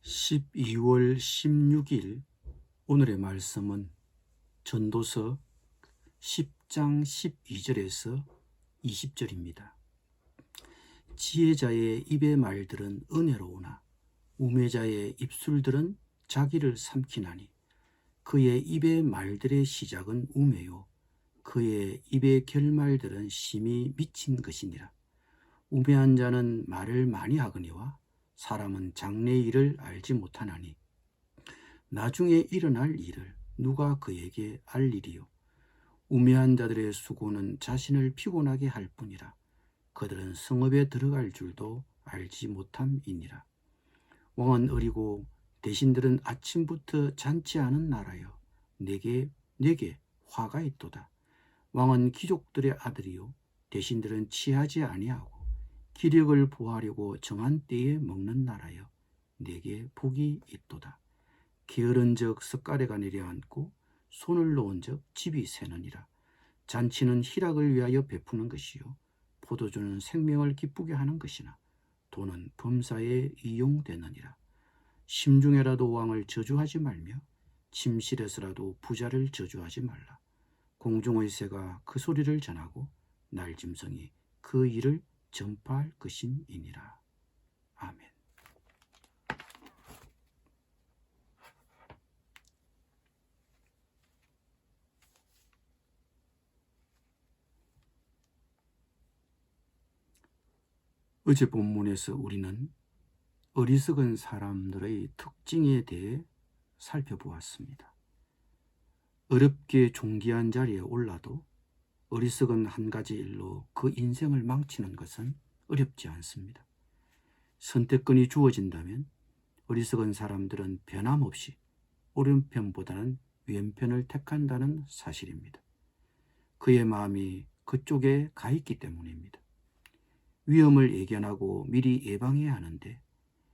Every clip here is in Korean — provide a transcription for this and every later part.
12월 16일 오늘의 말씀은 전도서 10장 12절에서 20절입니다. 지혜자의 입의 말들은 은혜로우나 우매자의 입술들은 자기를 삼키나니 그의 입의 말들의 시작은 우매요 그의 입의 결말들은 심히 미친 것이니라. 우매한 자는 말을 많이 하거니와 사람은 장래의 일을 알지 못하나니 나중에 일어날 일을 누가 그에게 알리리요. 우매한 자들의 수고는 자신을 피곤하게 할 뿐이라. 그들은 성읍에 들어갈 줄도 알지 못함이니라. 왕은 어리고 대신들은 아침부터 잔치하는 나라여 내게 화가 있도다. 왕은 귀족들의 아들이요 대신들은 취하지 아니하고 기력을 보하려고 정한 때에 먹는 나라여 내게 복이 있도다. 게으른 적 석 가래가 내려앉고 손을 놓은 적 집이 새느니라. 잔치는 희락을 위하여 베푸는 것이요 포도주는 생명을 기쁘게 하는 것이나 돈은 범사에 이용되느니라. 심중에라도 왕을 저주하지 말며 침실에서라도 부자를 저주하지 말라. 공중의 새가 그 소리를 전하고 날짐승이 그 일을 전파할 것임이니라. 아멘. 어제 본문에서 우리는 어리석은 사람들의 특징에 대해 살펴보았습니다. 어렵게 존귀한 자리에 올라도 어리석은 한 가지 일로 그 인생을 망치는 것은 어렵지 않습니다. 선택권이 주어진다면 어리석은 사람들은 변함없이 오른편보다는 왼편을 택한다는 사실입니다. 그의 마음이 그쪽에 가 있기 때문입니다. 위험을 예견하고 미리 예방해야 하는데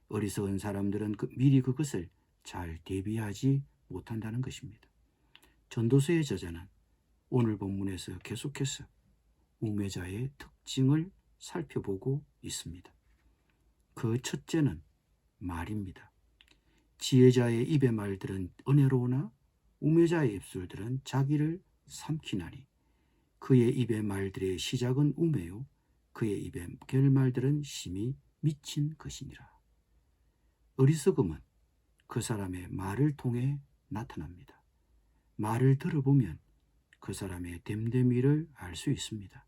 어리석은 사람들은 미리 그것을 잘 대비하지 못한다는 것입니다. 전도서의 저자는 오늘 본문에서 계속해서 우매자의 특징을 살펴보고 있습니다. 그 첫째는 말입니다. 지혜자의 입의 말들은 은혜로우나 우매자의 입술들은 자기를 삼키나니 그의 입의 말들의 시작은 우매요 그의 입의 결말들은 심히 미친 것이니라. 어리석음은 그 사람의 말을 통해 나타납니다. 말을 들어보면 그 사람의 됨됨이를 알 수 있습니다.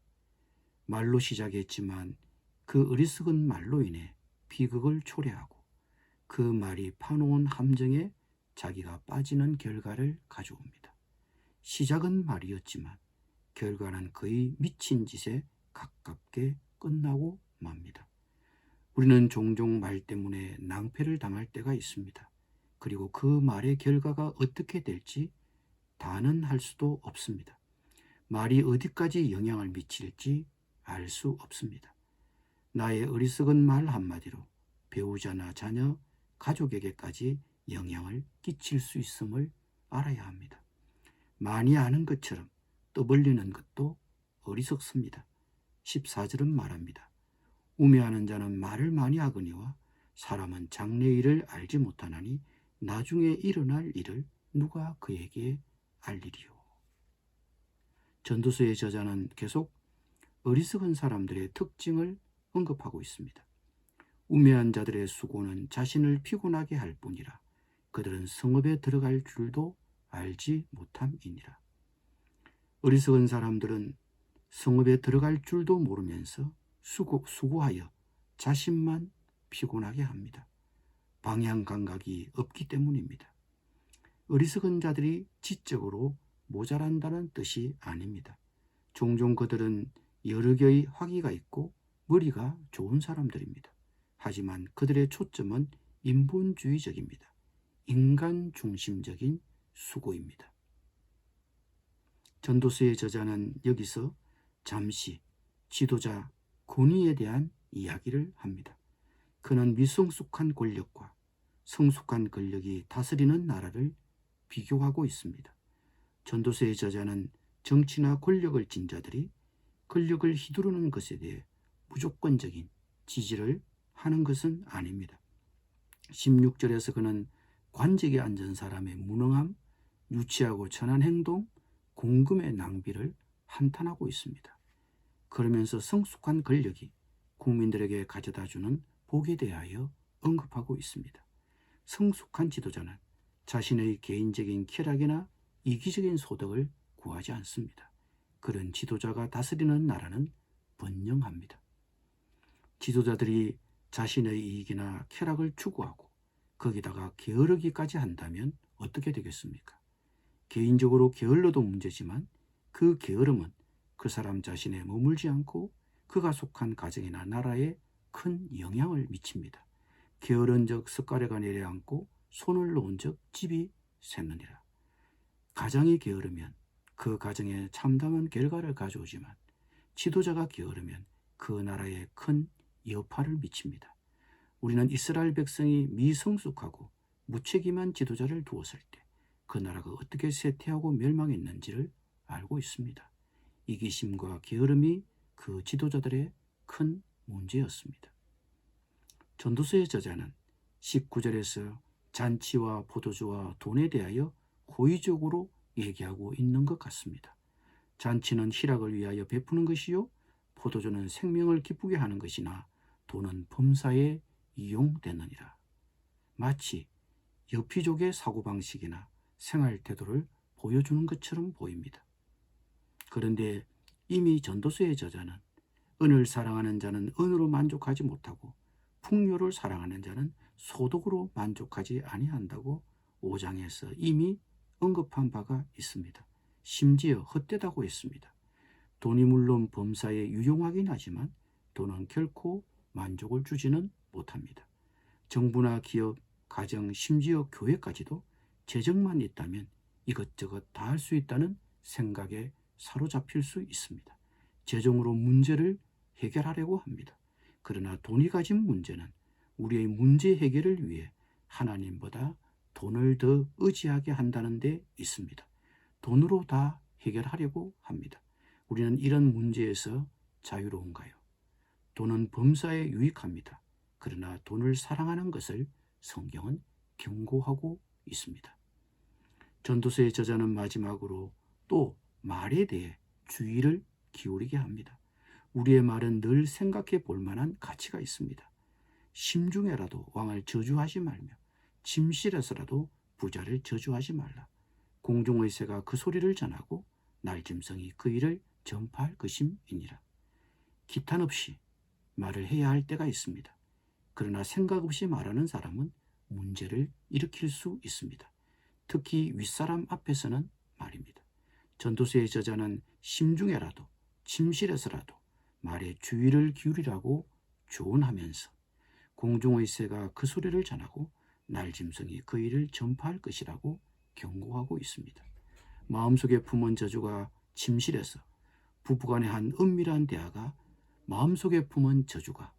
말로 시작했지만 그 어리석은 말로 인해 비극을 초래하고 그 말이 파놓은 함정에 자기가 빠지는 결과를 가져옵니다. 시작은 말이었지만 결과는 거의 미친 짓에 가깝게 끝나고 맙니다. 우리는 종종 말 때문에 낭패를 당할 때가 있습니다. 그리고 그 말의 결과가 어떻게 될지 단언할 수도 없습니다. 말이 어디까지 영향을 미칠지 알 수 없습니다. 나의 어리석은 말 한마디로 배우자나 자녀, 가족에게까지 영향을 끼칠 수 있음을 알아야 합니다. 많이 아는 것처럼 떠벌리는 것도 어리석습니다. 14절은 말합니다. 우매하는 자는 말을 많이 하거니와 사람은 장래의 일을 알지 못하나니 나중에 일어날 일을 누가 그에게 알리리요. 전도서의 저자는 계속 어리석은 사람들의 특징을 언급하고 있습니다. 우매한 자들의 수고는 자신을 피곤하게 할 뿐이라 그들은 성읍에 들어갈 줄도 알지 못함이니라. 어리석은 사람들은 성읍에 들어갈 줄도 모르면서 수고하여 자신만 피곤하게 합니다. 방향 감각이 없기 때문입니다. 어리석은 자들이 지적으로 모자란다는 뜻이 아닙니다. 종종 그들은 여러 개의 학위가 있고 머리가 좋은 사람들입니다. 하지만 그들의 초점은 인본주의적입니다. 인간 중심적인 수고입니다. 전도서의 저자는 여기서 잠시 지도자 권위에 대한 이야기를 합니다. 그는 미성숙한 권력과 성숙한 권력이 다스리는 나라를 비교하고 있습니다. 전도서의 저자는 정치나 권력을 쥔 자들이 권력을 휘두르는 것에 대해 무조건적인 지지를 하는 것은 아닙니다. 16절에서 그는 관직에 앉은 사람의 무능함, 유치하고 천한 행동, 공금의 낭비를 한탄하고 있습니다. 그러면서 성숙한 권력이 국민들에게 가져다주는 복에 대하여 언급하고 있습니다. 성숙한 지도자는 자신의 개인적인 쾌락이나 이기적인 소득을 구하지 않습니다. 그런 지도자가 다스리는 나라는 번영합니다. 지도자들이 자신의 이익이나 쾌락을 추구하고 거기다가 게으르기까지 한다면 어떻게 되겠습니까? 개인적으로 게을러도 문제지만 그 게으름은 그 사람 자신에 머물지 않고 그가 속한 가정이나 나라에 큰 영향을 미칩니다. 게으른 적 숟가래가 내려앉고 손을 놓은 적 집이 샜느니라. 가장이 게으르면 그 가정에 참담한 결과를 가져오지만 지도자가 게으르면 그 나라에 큰 여파를 미칩니다. 우리는 이스라엘 백성이 미성숙하고 무책임한 지도자를 두었을 때 그 나라가 어떻게 쇠퇴하고 멸망했는지를 알고 있습니다. 이기심과 게으름이 그 지도자들의 큰 문제였습니다. 전도서의 저자는 19절에서 잔치와 포도주와 돈에 대하여 호의적으로 얘기하고 있는 것 같습니다. 잔치는 희락을 위하여 베푸는 것이요, 포도주는 생명을 기쁘게 하는 것이나 돈은 범사에 이용되느니라. 마치 여피족의 사고방식이나 생활 태도를 보여주는 것처럼 보입니다. 그런데 이미 전도서의 저자는 은을 사랑하는 자는 은으로 만족하지 못하고 풍요를 사랑하는 자는 소득으로 만족하지 아니한다고 5장에서 이미 언급한 바가 있습니다. 심지어 헛되다고 했습니다. 돈이 물론 범사에 유용하긴 하지만 돈은 결코 만족을 주지는 못합니다. 정부나 기업, 가정, 심지어 교회까지도 재정만 있다면 이것저것 다 할 수 있다는 생각에 사로잡힐 수 있습니다. 재정으로 문제를 해결하려고 합니다. 그러나 돈이 가진 문제는 우리의 문제 해결을 위해 하나님보다 돈을 더 의지하게 한다는 데 있습니다. 돈으로 다 해결하려고 합니다. 우리는 이런 문제에서 자유로운가요? 돈은 범사에 유익합니다. 그러나 돈을 사랑하는 것을 성경은 경고하고 있습니다. 전도서의 저자는 마지막으로 또 말에 대해 주의를 기울이게 합니다. 우리의 말은 늘 생각해 볼 만한 가치가 있습니다. 심중에라도 왕을 저주하지 말며 침실에서라도 부자를 저주하지 말라. 공중의 새가 그 소리를 전하고 날짐승이 그 일을 전파할 것임이니라. 기탄 없이 말을 해야 할 때가 있습니다. 그러나 생각 없이 말하는 사람은 문제를 일으킬 수 있습니다. 특히 윗사람 앞에서는 말입니다. 전도서의 저자는 심중에라도 침실에서라도 말에 주의를 기울이라고 조언하면서 공중의 새가 그 소리를 전하고 날짐승이 그 일을 전파할 것이라고 경고하고 있습니다. 마음속에 품은 저주가 침실에서, 부부간의 한 은밀한 대화가 마음속에 품은 저주가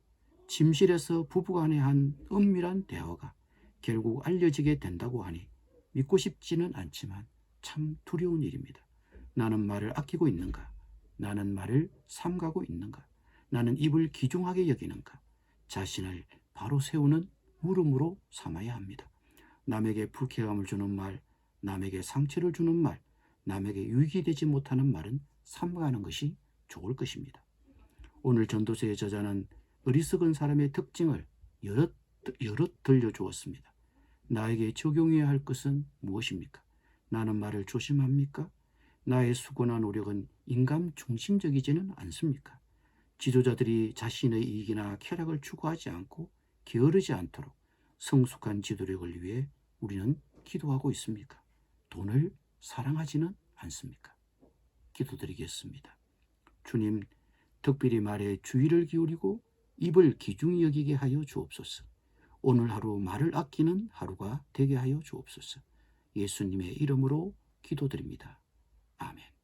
침실에서 부부간의 한 은밀한 대화가 결국 알려지게 된다고 하니 믿고 싶지는 않지만 참 두려운 일입니다. 나는 말을 아끼고 있는가? 나는 말을 삼가고 있는가? 나는 입을 귀중하게 여기는가? 자신을 바로 세우는 물음으로 삼아야 합니다. 남에게 불쾌감을 주는 말, 남에게 상처를 주는 말, 남에게 유익이 되지 못하는 말은 삼가는 것이 좋을 것입니다. 오늘 전도서의 저자는 어리석은 사람의 특징을 여럿 들려주었습니다. 나에게 적용해야 할 것은 무엇입니까? 나는 말을 조심합니까? 나의 수고나 노력은 인간 중심적이지는 않습니까? 지도자들이 자신의 이익이나 쾌락을 추구하지 않고 게으르지 않도록 성숙한 지도력을 위해 우리는 기도하고 있습니까? 돈을 사랑하지는 않습니까? 기도드리겠습니다. 주님, 특별히 말에 주의를 기울이고 입을 귀중히 여기게 하여 주옵소서. 오늘 하루 말을 아끼는 하루가 되게 하여 주옵소서. 예수님의 이름으로 기도드립니다. 아멘.